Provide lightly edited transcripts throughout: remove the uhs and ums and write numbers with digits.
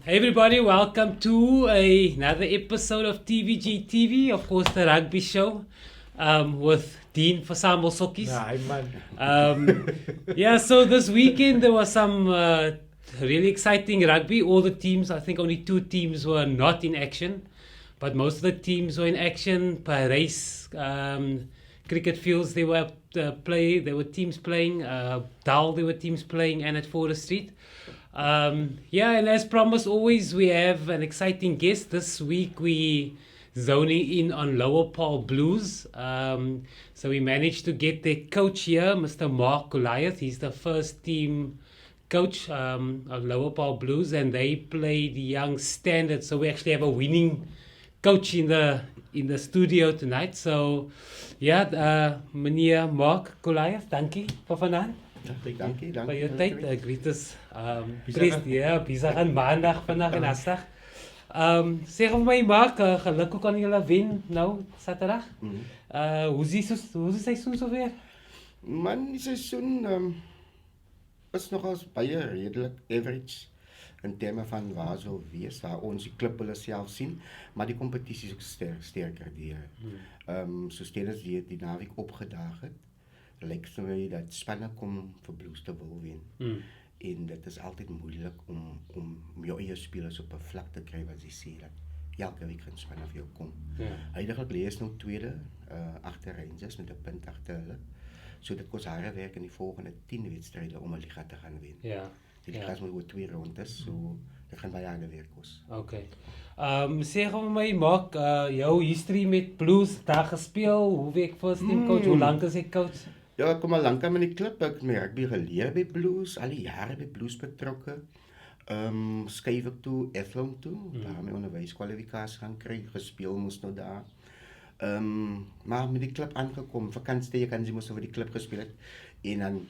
Hey everybody, welcome to another episode of TVGtv, of course the rugby show, with Dean for Sambal Sokkies. Nah, man. Yeah, so this weekend there was some really exciting rugby. All the teams, I think only 2 teams were not in action, but most of the teams were in action. Paris, cricket fields, there were teams playing. Dull, there were teams playing, and at Forest Street. And as promised, always we have an exciting guest. This week we zoning in on Lower Paarl Blues. So we managed to get their coach here, Mr. Mark Goliath. He's the first team coach of Lower Paarl Blues, and they play the young standard. So we actually have a winning coach in the studio tonight. So meneer Mark Goliath, dankie vir vanaand. Dankie. Vir jou tyd. Ek weet is besig aan maandag vandag en asdag. Sê vir my Mark, geluk hoe kan julle wen nou Saterdag? Hoe is die seisoen sover? Man, die seisoen is nogal baie redelik average in terme van waar sou wees, waar ons die klub hulle self sien, maar die kompetisie is ook sterker deur. Soos tydens die naweek opgedaag het, lyk vir my dat spanne kom vir Blues te wil wen. En dit is altyd moeilik om jou eie spelers op 'n vlak te kry wat jy sê dat elke week gaan spanne vir jou kom. Huidiglik lees nou tweede agter Rangers met 'n punt agter hulle. So dit kos harde werk in die volgende 10 wedstryde om 'n liga te gaan wen. Die liga is oor 2 rondes, so dit gaan baie harde werk kos. Okay. Sê vir my Mark, jou history met Blues, daar gespeel, hoe werk first team coach, hoe lank is hy coach? Ja, ek kom al lank aan die klub, ek het my rugby geleer by Blues, al die jare by Blues betrokke. Skuif ek toe Athlone toe, waar my onderwyskwalifikasie gaan kry, gespeel moes nou daar. Maar met die klub aangekom, vakantie kan jy moes vir die klub gespeel het. En dan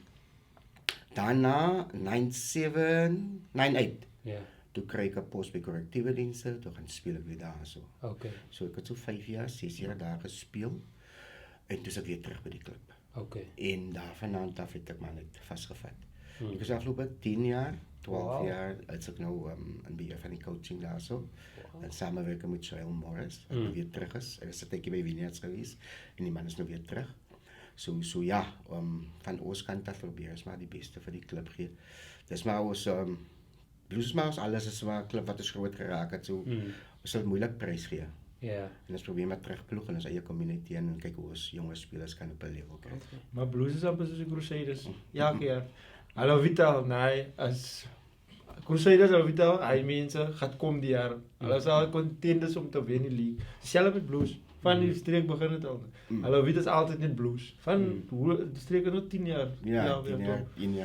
daarna 97, 98. Toe kry ek 'n pos by korrektiewe dienste, toe gaan speel ek weer daar so. Okay. So ek het so 5 jaar, 6 jaar daar gespeel en toe is ek weer terug by die klub. Okay. En daarvan af het ek maar net vasgevat. Ek is afgelope 10 jaar, 12 jaar, is ek nou in beheer van die coaching daar so. En samenwerken met Joel Morris, wat nou weer terug is. Ek is 'n tydjie by Wieners gewees en die man is nou weer terug. So ja, van Ooskant af probeer is maar die beste vir die klub gee. Dis maar ons Blues is maar ons alles, is maar 'n klub wat ons groot geraak het, so ons sal moeilik prys gee. En ons probeer maar terugploeg in ons eie community en kyk hoe ons jonge spelers kan op 'n level kry. Maar Blues is amper soos die Crusaders. Ja, keer. Hallo Vital, nee, as Crusaders al Vital, hy mense gaan kom die jaar. Hulle sal contenders om te wen die league. Selfs met Blues. Van die streek begin het al. Hallo Vital is altyd net Blues. Van hoe die streek nog 10 jaar. Ja, 10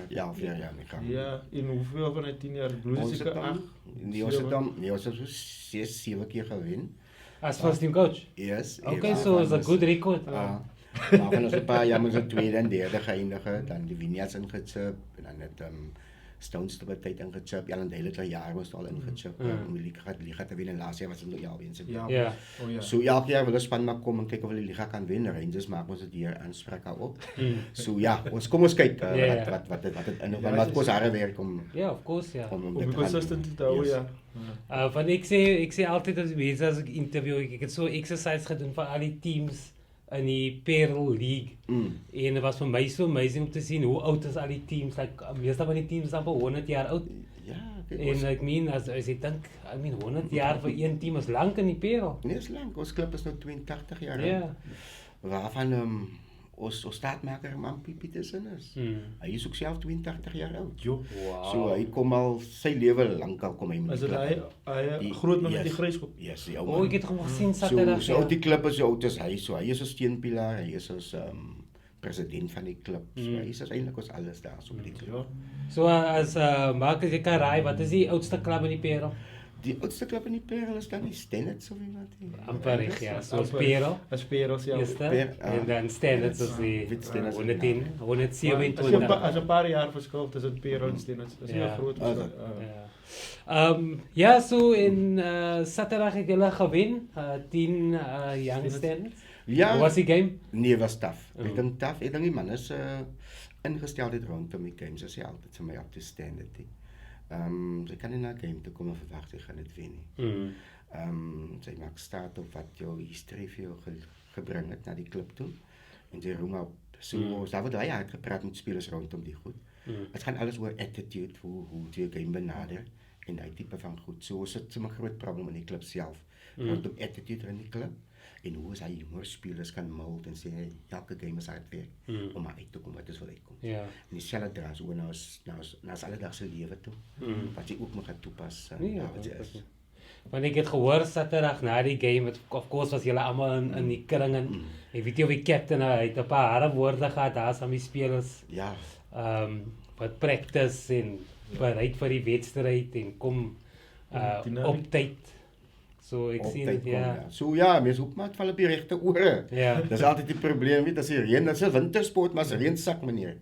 jaar nie gaan. Ja, in hoeveel van die 10 jaar Blues is seker 8. Ons het so 6, 7 keer gewen. As first team coach? Yes. Okay, so it's a good record. Maar van ons 'n paar jaar moes ons tweede en derde geëindig, dan die Wieners ingechip en dan het Stones te tyd ingechip. Ja, en die hele jaar was al ingechip. Om die liga te wen en laas jaar was het nog alweens. Ja. So elke jaar wil ons span maar kom en kyk of hulle die liga kan wen. Rangers maak ons dit hier aanspraak op. So ja, kom ons kyk wat dit in wat kos harde werk om. Ja, of course, ja. Om consistent te hou, ja. Van ek sê altyd as mense as ek interview, ek het so exercise gedoen vir al die teams in die Pearl League. En dit was vir my so amazing om te sien hoe oud is al die teams, meeste van die teams is amper 100 jaar oud. Ja, en ek meen, as ek dink, 100 jaar vir een team is lank in die Pearl. Nee, is lank, ons klub is nou 82 jaar oud. Waarvan ons staatmaker man Peterson is. Hy is ook self 82 jaar oud. So hy kom al sy lewe lank al kom hy met die klub. Hy groot met die gryskop. Yes, ek het hom gesien Saterdag. So die klub is so oud as hy, so hy is 'n steunpilaar, hy is ons president van die klub. So hy is eintlik ons alles daar so met die klub. So as Mark as jy kan raai, wat is die oudste klub in die Pearl? Die oudste klub in die Pearl is dan die Standards of iemand. Amper, ja, so Pearl. As Pearl, ja. En dan Standards is die 127. As 'n paar jaar verskil tussen Pearl en Standards. Dis 'n groot verskil. So in Saterdag het julle gewen, 10 young Standards. Ja. Was die game? Nee, was tough. Ek dink tough. Ek dink die man is ingesteldheid rondom die games is altyd vir my op te standard. Sy kan nie na 'n game toe kom en verwag sy gaan dit wen nie. Sy maak staat op wat jou history vir jou gebring het na die klub toe en sy roem op. So, daar word baie hard gepraat met spelers rondom die goed. Het gaan alles oor attitude, hoe jy game benader en die type van goed. So is dit 'n groot probleem in die klub self. Rondom attitude in die klub en hoe is hy jonger spelers kan mold en sê elke game is hard werk om uit te kom wat is wil uitkom. En dieselfde dra so na alledagse lewe toe. Wat jy ook moet gaan toepas. Want ek het gehoor Saterdag na die game, of course was julle almal in die kring en ek weet jy of die captain hy het 'n paar harde woorde gehad daar saam die spelers. Ja. Wat practice en bereid vir die wedstryd en kom op tyd. So ek sien dit So ja, mense hoop maar val op die regte ore. Dis altyd die probleem, weet as die reën, dis 'n wintersport, maar as reën sak meneer,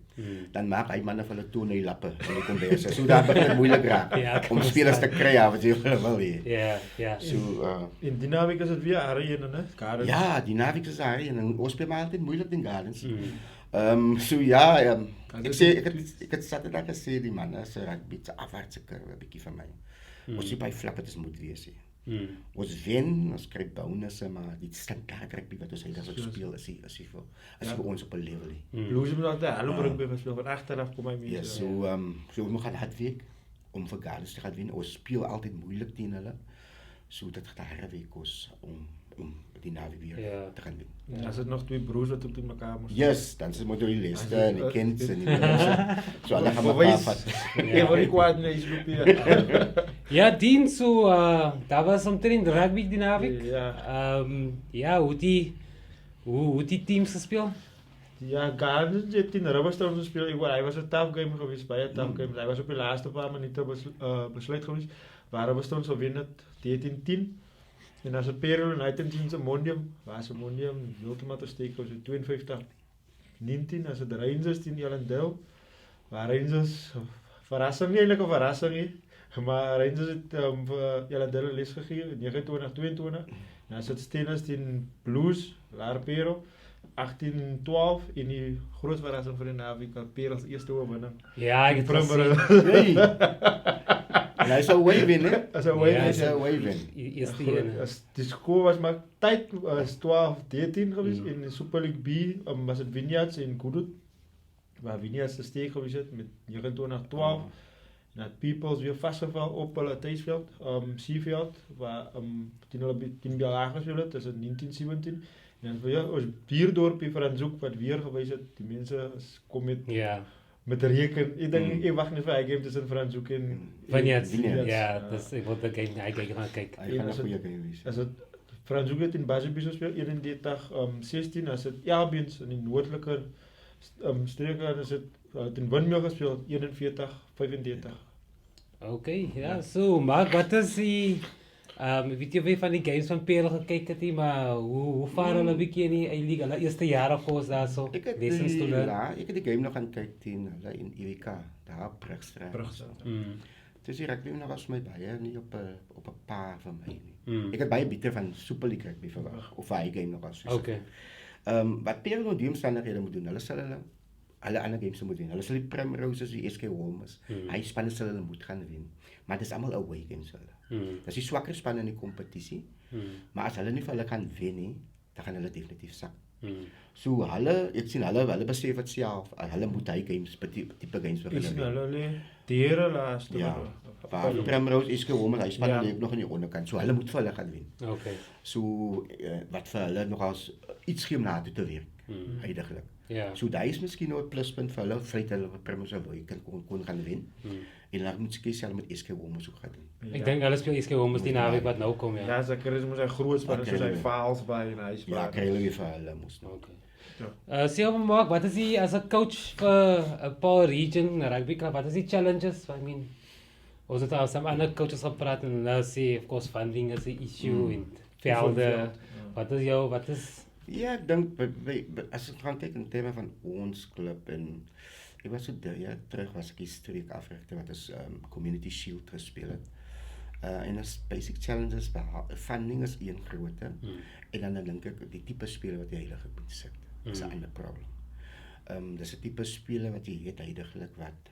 dan maak hy manne vir hulle tone lappe in die konverse. So daar begin dit moeilik raak om spelers te kry wat jy wil hê. So in die naweek is dit weer reën, né? Ja, die naweek is reën en ons speel maar altyd moeilik in Gardens. So ja, ek het Saterdag gesê die manne se rugby se afwaartse kurwe 'n bietjie vir my. Ons sê by vlak wat is moet wees. Ons wen, ons kry bonusse, maar die standaard rugby wat ons uitdaglik speel is vir ons op 'n level. Blues moet altyd hallo rugby gespeel van agteraf kom hy mee. Ja, so ons gaan hard werk om vir Gardens te gaan wen. Ons speel altyd moeilik teen hulle. So dit gaan 'n harde week kos om die naweek weer te gaan wen. As dit nog twee broers wat op mekaar moet. Yes, dan is moet die liste en die Kents en die so hulle gaan mekaar vat. Ja, maar ek wou net iets loop. Ja, dien so daar was omtrent rugby die naweek. Ja, hoe die teams gespeel? Ja, Gardens het in Rubberstone gespeel. Hy was 'n tough game geweest, baie tough game. Hy was op die laaste paar minute besluit geweest. Waar Rubberstone sou wen het 13-10. En as 'n Perel en United se Mondium, was 'n Mondium heeltemal te steek, was dit 52-19 as dit Rangers teen Ellendale. Waar Rangers verrassing nie, maar Rangers het vir Ellendale les gegee 29-22. En as dit Steelers teen Blues, waar Perel 18-12 en die groot verrassing vir die naweek, Perel se eerste oorwinning. Ja, ek het gesien. En hy sou away wen, hè? As away wen. Eerste een. Die score was maar tyd was 12-13 geweest in die Super League B, was dit Vineyards en Goodwood. Waar Vineyards te steek geweest het met 29-12. En dat Peoples weer vastgeval op hulle tuisveld, Seaveld, waar teen Bialaga gespeel het, tussen 19-17. En dan vir ons Bierdorpie Franshoek wat weer gewys het, die mense kom met reken. Ek dink ek wag net vir hy game tussen Franshoek en Vineyards. Ja, dis ek wil dit kyk. Hy gaan kyk. Hy gaan 'n goeie game wees. As dit Franshoek het in Basibis gespeel 31-16, as dit Albions in die noordelike streke is dit in Windmill gespeel 41-35. Okay, ja, so maar wat is die weet jy van die games van Perel gekyk het nie, maar hoe vaar hulle 'n bietjie in die league, hulle eerste jare kos daarso. Ek het die game nog gaan kyk teen hulle in EWK, daar op Brugstraat. Dis die rugby nog was my baie nie op 'n paar van my nie. Ek het baie bitter van Super League rugby verwag of hy game nog was. Okay. Wat Perel nou die omstandighede moet doen, hulle sal hulle ander games moet wen. Hulle sal die Primroses, die SK Wolves, hy spanne sal hulle moet gaan wen. Maar dis almal away games hulle. Dis die swakker span in die kompetisie. Maar as hulle nie vir hulle kan wen nie, dan gaan hulle definitief sak. So ek sien hulle besef dit self, hulle moet hy games, tipe games begin wen. Hulle diere laaste. Ja. Primrose SK Wolves, hy span leef nog aan die onderkant. So hulle moet vir hulle gaan wen. Okay. So wat vir hulle nogals iets gee om na toe te werk. Heidaglik. So daar is miskien nou 'n pluspunt vir hulle, feit hulle Primrose kon gaan wen. En dan moet ek self met SK Wolves ook gaan doen. Ek dink hulle speel SK Wolves die naweek wat nou kom, ja. Ja, Zakaris moet hy groot span soos hy Faals by en hy speel. Ja, kry hulle weer vir hulle mos nou. Okay. Sê maar, wat is die as 'n coach vir Paul Region Rugby Club, wat is die challenges? I mean, ons het al some ander coaches gepraat en hulle sê of course funding is 'n issue en velde. Wat is Ja, ek dink as ek gaan kyk in terme van ons klub en ek was so 3 jaar terug was ek die streek afrigter wat is Community Shield gespeel het. En as basic challenges, funding is een grootte. En dan dink ek die tipe speler wat jy heilig moet sit. Is 'n ander probleem. Dis 'n tipe speler wat jy het heiliglik wat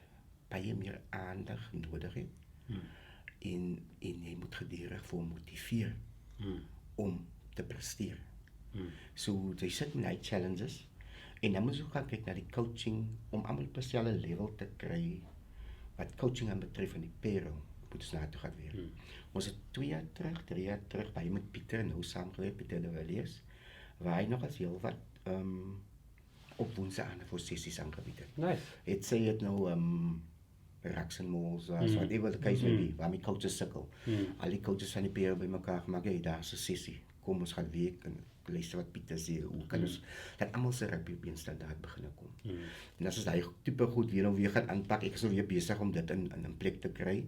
baie meer aandag nodig het En jy moet gedurig vir hom motiveer om te presteer. So jy sit in die challenges en dan moet jy ook gaan kyk na die coaching om almal op 'n selfde level te kry wat coaching aan betref in die payroll. Moet ons na toe gaan weer. Ons het 2 jaar terug, 3 jaar terug by met Pieter nou saamgewerk, Pieter de Villiers, waar hy nog as heel wat op woensdae aan vir sessies aangebied het. Nice. Het sê het nou racks en malls, whatever the case may be, waar my coaches sukkel. Al die coaches van die payroll by mekaar gemaak, hey, daar is 'n sessie. Kom ons gaan week en luister wat Pieter sê, hoe kan ons dat almal se rugby op 'n standaard begin kom. En as ons daai tipe goed weer gaan aanpak, ek is nou weer besig om dit in plek te kry.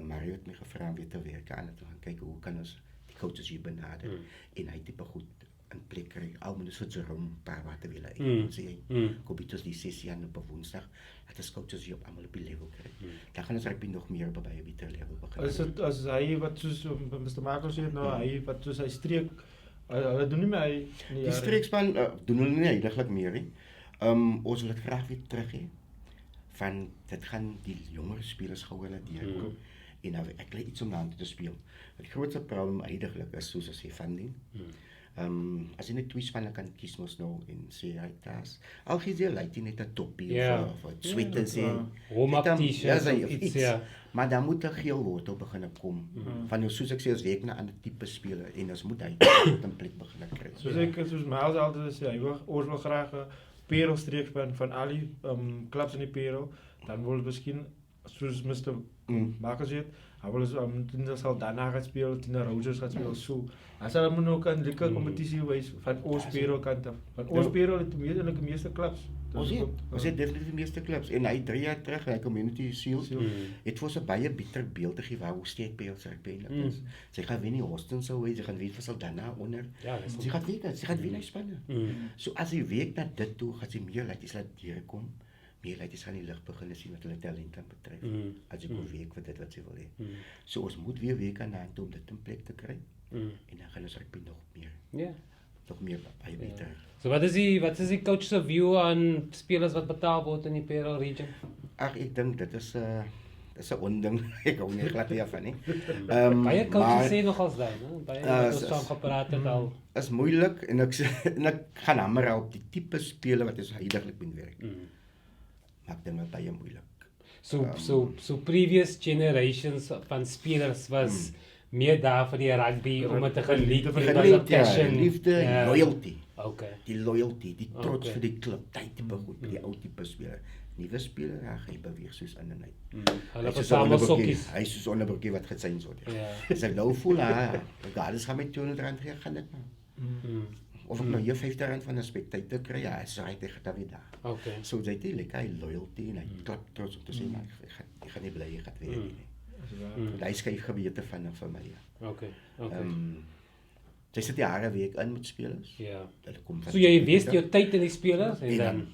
Mario het my gevra om weer te werk aan het, gaan kyk hoe kan ons die coaches hier benader en hy tipe goed in plek kry. Al moet ons vir Jerome paar wat wil hê. Ons sê kom dit die sessie aan op 'n Woensdag, dat ons coaches hier op almal op die level kry. Dan gaan ons rugby nog meer by 'n beter level begin. As hy wat soos Mr. Marcos sê nou, hy wat soos hy streek, hulle doen nie meer hy die streekspan doen hulle nie eintlik meer nie. Ons wil dit graag weer terug hê. Van dit gaan die jonger spelers gou hulle deurkom. En nou ek lê iets om aan te speel. Die grootste probleem eintlik is soos as jy funding. As jy net 2 spanne kan kies mos nou en sê hy tas. Al gee jy net 'n toppie of sweaters en warm-up t-shirts of iets, ja. Maar dan moet 'n geel wortel begin kom. Van jou soos ek sê, as werk na 'n ander tipe speler en ons moet hy 'n plek begin kry. Soos Miles altyd sê, ons wil graag 'n payroll streekspan van al die clubs in die payroll, dan wil miskien soos Mr. Marcos het, hy wil toen sal daarna gaan speel, Tina Rogers gaan speel, so. As hulle moet ook 'n lekker kompetisie wys van ons payroll kant af. Van ons payroll het die meeste clubs. Ons het definitief die meeste clubs en hy 3 jaar terug, hy community shield, het vir so baie bitter beeld te gee waar hoe steek payroll sy payroll is. Sy gaan wen nie Austin sou wees, sy gaan wen vir Saldanha onder. Sy gaan wen hy spanne. So as jy werk na dit toe, gaan sy meer laat deurkom. Meer laities gaan die lig begin sien wat hulle talent betref. As jy kon werk vir dit wat sy wil hê. So ons moet weer werk aan hand om dit in plek te kry. En dan gaan ons rugby nog meer. Ja. Nog meer baie beter. So wat is die coach se view aan spelers wat betaal word in die payroll region? Ag ek dink dit is 'n onding. Ek hou nie glad daarvan nie. Baie coaches sê nogals daai, né? Baie wat ons saam gepraat het al. Is moeilik en ek gaan hamer op die tipe speler wat ons heidaglik moet werk. Maak dit maar baie moeilik. So previous generations van spelers was meer daar vir die rugby om het te geniet, was 'n passion, liefde, loyalty. Okay. Die loyalty, die trots vir die klub, tyd tipe goed, die ou tipe speler. Nuwe speler, hy beweeg soos in en uit. Hulle versamel sokkies. Hy is soos onderbroekie wat gesien word. As ek nou voel, regardless gaan met R200 gee, gaan dit nou. Of ek nou hier R50 van 'n spectator kry, ja, is hy tegen Davida. Okay. So jy het lekker loyalty en hy klap trots om te sê, maar ek gaan nie bly jy gaan weer nie. Hy skryf gebeurte van my. Okay. Jy sit jare week in met spelers. Ja. So jy weet jou tyd in die spelers en dan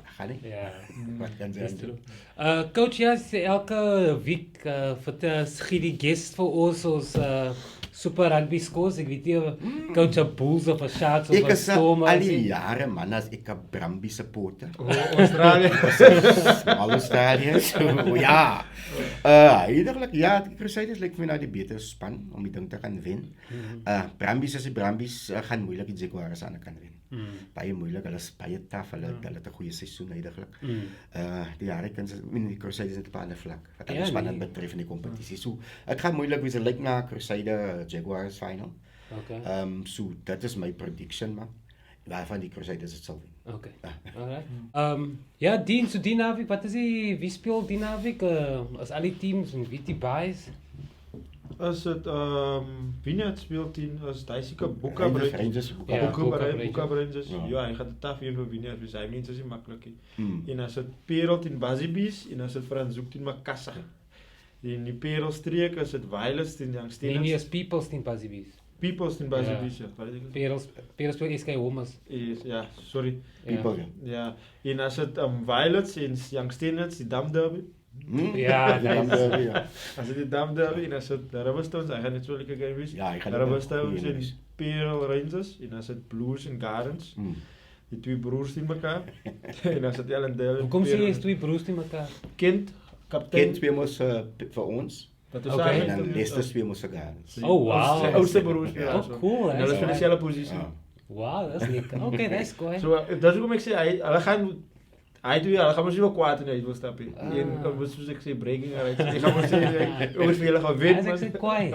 gaan nie. Ja. Wat kan jy doen? Coach, ja, elke week gee die guest vir ons Super Rugby scores. Ek weet nie coach a Bulls of a Sharks of a Storm. Ek is al die jare man as ek 'n Brumby supporter. Australië. Al Australië. So ja. Eintlik ja, die Crusaders lyk vir my nou die beter span om die ding te gaan wen. Brumbies as die Brumbies gaan moeilik die Jaguars aan kan wen. Baie moeilik, hulle is baie taaf, hulle het 'n goeie seisoen eintlik. Die Hurricanes, die Crusaders het op 'n ander vlak wat hulle span betref in die kompetisie. So dit gaan moeilik wees, dit lyk na Crusader Jaguars final. Okay. So dat is my prediction man. Waarvan die Crusaders het sal wen. Okay. Alright. Ja, die naweek, wat is wie speel die naweek? As al die teams en wie die buys? As dit Wiener speel 10 as hy seker Boeka Rangers. Ja, hy gaan dit taaf een vir Wiener, dus hy mense is nie maklik nie. En as dit Parel 10 Bazibies en as dit Franshoek 10 Makassar. En die Parel streek as dit Violets 10 Youngsters. Nee, as People's 10 Bazibies. People's 10 Bazibies, ja. Parel speel SK Homers. Ja, sorry. People. Ja. En as dit Violets en Youngsters, die Dam Derby. Ja, as dit die Dam Derby en as dit Rugby Stones, hy gaan net so lekker game wees. Ja, hy gaan Rugby Stones en Parel Rangers en as dit Blues en Gardens. Die twee broers teen mekaar. En as dit Ellendale. Hoekom sê jy is twee broers teen mekaar? Kent kaptein. Kent speel mos vir ons. Dat Oké. En dan Leicester speel mos vir Gans. Oh, wow. Sy oudste broer speel Oh, also. cool, En hulle is hè. van dieselfde posisie. Ja. Wow, dat is lekker. Oké, dat is cool. So dis hoekom ek sê hulle gaan hulle gaan mos nie wel kwaad in die uit wil stap nie. Ah. En soos ek sê breaking right. Ek gaan mos sê oor vir hulle gaan wen. As ek sê kwaai.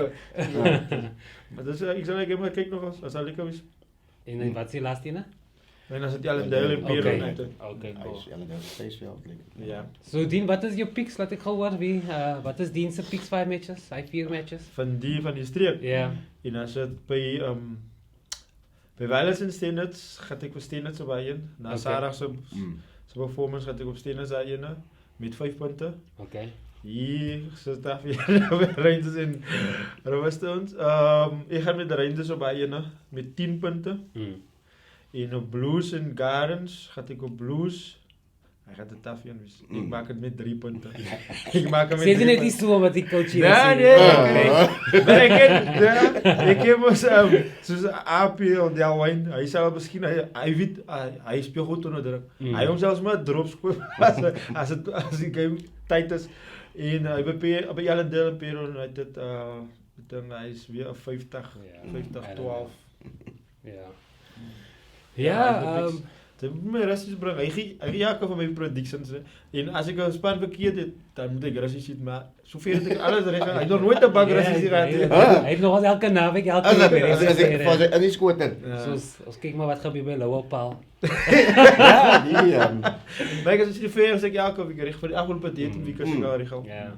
Maar dis ek sal net kyk nog as sal lekker wees. En wat is die laaste ene? En as dit al 'n deel en Oké. Peru uit. Oké, Hy cool. is Ellen Spaceveld. Ja. So Dean, wat is jou picks? Laat ek gou hoor wie wat is Dean se picks 5 matches? Hy 4 matches. Van die streek. Ja. En as dit by Wales en Steenwits gaan ek vir Steenwits op by een. Na Oké. Sarah se performance gaan ek op Steenwits daai ene met 5 punte. Oké. Hier sit daar weer Rangers en Roosters. Ek gaan met de Rangers op by ene met 10 punte. En op Blues en Gardens gaat ik op Blues. Hij gaat de tafje aan. Ik maak het met 3 punten. Ik maak hem met 3 Sê dit net punten. nie so wat die coach hier Nee, sê. nee. Maar ik heb ons soos AP of Delwyn. Hy sal miskien hy weet hy speel goed onder druk. Hy hom selfs maar drops gooi as die game tyd is. En hy by Ellendale en Peru en hy dit ek dink hy is weer 50 12. Ja. Ja, Sy moet my russies bring. Hy gee elke van my predictions. En as ek 'n span verkeerd het, dan moet ek russies sit, maar soveel het ek alles reg. Hy het nog nooit 'n bak russies gehad nie. Hy het nog elke naweek elke As week. ek vir sy in die skoten. Soos ons kyk maar wat gebeur by Louwpaal. Ja, die Maar ek as jy fair sê ek elke week reg vir die afgelope date week as ek daar reg gaan. Ja.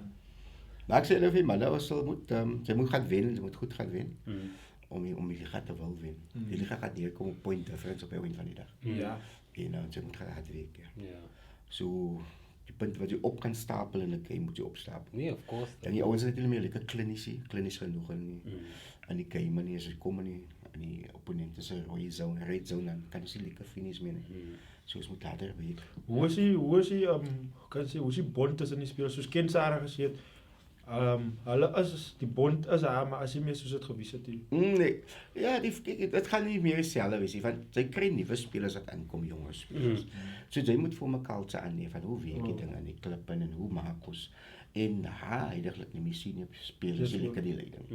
Maar ek sê nou vir my, nou sal moet sy moet gaan wen, sy moet goed gaan wen. Om die liga te wil wen. Die liga gaat neerkom op point difference op die van die dag. Ja. En sy moet gaan hard werk. Ja. So die punt wat jy op kan stapel in 'n game moet jy opstapel. Nee, of course. En die ouens is net nie meer lekker klinies genoeg in die game nie, as jy kom in die opponent is 'n rooi zone, red zone, dan kan jy nie lekker finish meer nie. So ons moet harder werk. Hoe is die bond tussen die spelers soos Ken Sarah gesê het? Hulle is die bond is maar as jy meer soos dit gewys het. Nee. Ja, dit gaan nie meer dieselfde wees nie, want sy kry nuwe spelers wat aankom, jonge spelers. So jy moet vir mekaar se aanneem van hoe werk die ding in die klip en hoe maak ons en heidaglik nie meer sien op spelers lekker die leiding.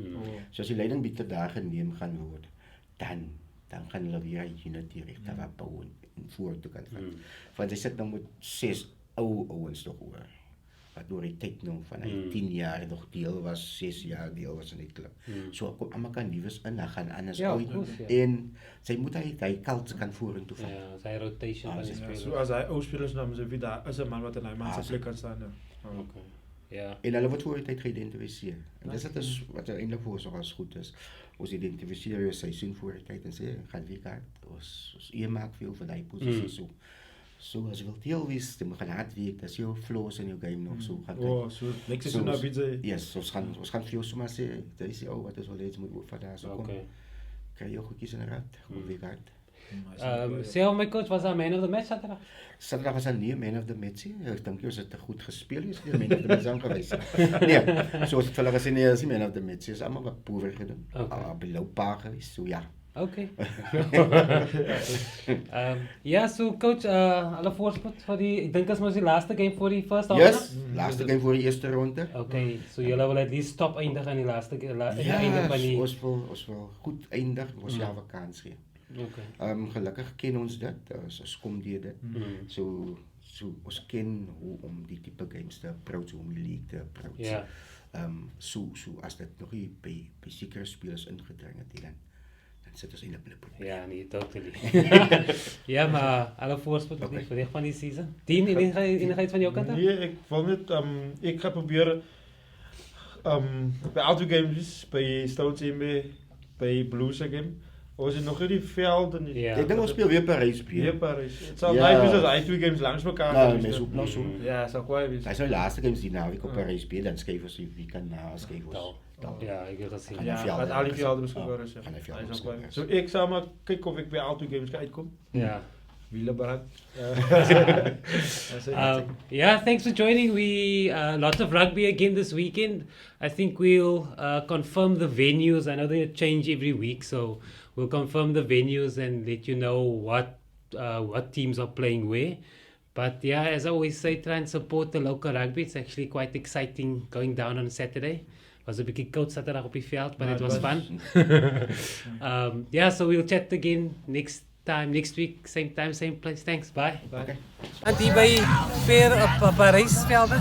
So as die leiding bitter daar geneem gaan word, dan gaan hulle weer unity regte wat bou en vorentoe kan vat. Want jy sit nou met 6 ou ouens nog oor. Wat door die tyd nou van hy 10 jaar nog deel was, 6 jaar deel was in die klub. So kom almal kan nuus in, dan gaan anders uit. En sy moet hy culture kan vorentoe vat. Ja, sy rotation van die spelers. So as hy ou spelers nou is daar is 'n man wat in hy man se plek kan staan. Okay. Ja. En hulle word voor die tyd geïdentifiseer. En dis wat eintlik vir ons nogal goed is. Ons identifiseer jou seisoen voor die tyd en sê gaan wie kyk. Ons eemaak vir jou vir daai posisie so. So as jy wil deel wees, jy moet gaan hard werk, dis jou flaws in jou game nog so gaan kyk. So next season nou bietjie. Yes, ons gaan vir jou sommer sê, dis die ou wat ons wil hê jy moet oor vat daar so kom. Kry jou goedjies in 'n rad, kom weer kyk. Sê my coach was man of the match Saterdag. Saterdag was 'n nie man of the match nie. Ek dink jy het te goed gespeel, jy is nie man of the match aangewys nie. Nee, so as ek hulle gesê nee, is nie man of the match, is almal wat poewer gedoen. Below paar gewees, so ja. Okay. Ja, so coach, alle voorspoed vir die, ek dink as mos die laaste game vir die first half. Yes, laaste game vir die eerste ronde. Okay, so julle wil at least top eindig aan die laaste einde van die. Ons wil goed eindig, ons ja 'n kans gee. Okay. Gelukkig ken ons dit, ons kom deur dit. So ons ken hoe om die tipe games te approach, om die league te approach. Ja. So as dit nog nie by sekere spelers ingedring het dan sit ons eintlik in 'n probleem. Ja, nee, totally. Ja, maar alle voorspoed vir die van die season. Dien enigheid van jou kant af? Nee, ek wil net ek gaan probeer by auto games by Stones en by Blues game. Ons het nog nie die veld en ek dink ons speel weer Parys. Weer Parys. Dit sal nice wees as hy 2 games langs mekaar gaan. Nee, mens hoop nou so. Ja, sal kwaai wees. Hy sou die laaste games die naweek op Parys speel, dan skryf ons wie kan na skryf ons. Ja, ek het gesien. Ja, wat al die velde beskikbaar is. So ek sal maar kyk of ek by al 2 games kan uitkom. Ja. Wielebrand. Yeah, thanks for joining. We lots of rugby again this weekend. I think we'll confirm the venues. I know they change every week, so we'll confirm the venues and let you know what teams are playing where. But yeah, as I always say, try and support the local rugby. It's actually quite exciting going down on Saturday. Was een beetje koud zaterdag op die veld, but it was fun. Yeah, so we'll chat again next week, same time, same place. Thanks, bye. Okay. En hier by Fair op Parijsvelde.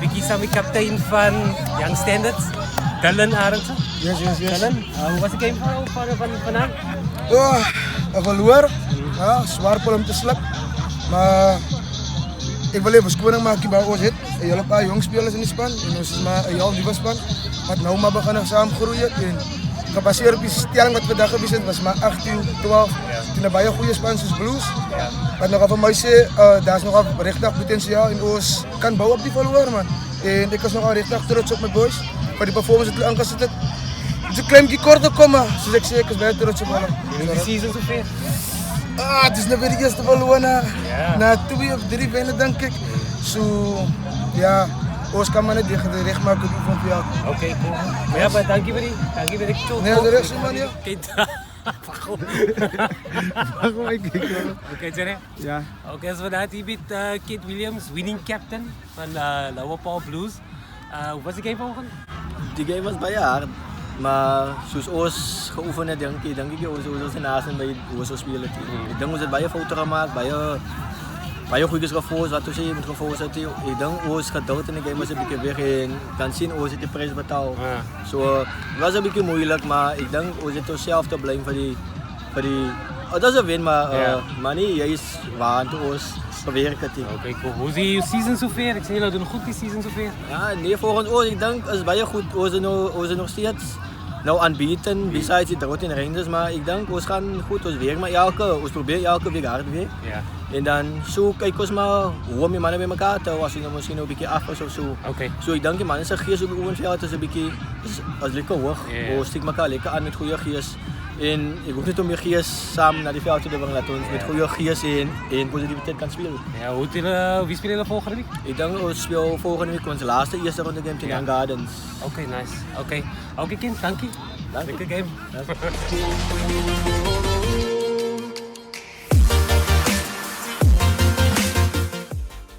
Bietjie saam met die kaptein van Young Standards, Dylan Arendse. Yes. Dylan, hoe was die game van vandaag? Oh, verloor. Ja, zwaar voor hem te slap. Maar ik wil even skoning maken bij ons. Er zijn een paar jong spelers in die span. En ons is maar een heel nieuwe span. Maar nou maar beginnen samen groeien. En gebaseerd op die stelling wat we daar geweest hebben, was maar 18, 12. Toen er baie goede spans is Blues. Wat nog van mij sê, daar is nog rechtig potentiaal en ons kan bouwen op die verloor, man. En ik was nog rechtig trots op mijn boys. Maar die performance het aangezet het. Het is een klein beetje korter komen. Zoals ik zei, ik was bijna trots op hem. Hoe is die season so ver? Het is nog weer de eerste verloor na 2 of 3 winnen, denk ik. So, ja, ons kan maar net recht maken op die veld. Oké, cool. Maar ja, maar dankie vir die chill. Nee, de rest man, ja. Waarom ik Oké, Jerry? Ja. Oké, so vandaag hier met Kate Williams, winning captain van Lauwerpaal Blues. Hoe was die game vanochtend? Die game was baie hard, maar soos ons geoefen het, denk ik ons zijn naast bij ons spelen. Ik denk ons het baie fouten gemaakt, baie goeies gevoels wat ons moet gevoels het. Ik denk ons geduld in de game was een beetje weg en kan zien ons het de prijs betaald. So het was een beetje moeilijk, maar ik denk ons het onszelf te blame voor die. Dat is een win, maar nee, jij is waar aan ons. Oké, cool. Hoe zie je season zo ver? Ik zie jullie doen goed die season zo ver. Ja, nee, volgens ons, ik denk, is baie goed. Ons is nog steeds aanbieden, besides die drought in Rangers, maar ik denk, ons gaan goed, ons werk maar ons probeert elke week hard weer. Ja. En dan zo kijk ons maar hoe om die mannen bij elkaar te houden, als je dan misschien een beetje af is of zo. Oké. Zo, ik denk, die mannen zijn geest op het oefenveld, is een beetje, is lekker hoog. We steken elkaar lekker aan met goede geest. En ik hoef niet om je geest samen naar die veld te brengen, laat ons met goede geest en positiviteit kan spelen. Ja, wie spelen jullie volgende week? Ik denk we spelen volgende week onze laatste eerste ronde game tegen Young Gardens. Oké, nice. Oké, kind, dank je. Dank je. Lekker game.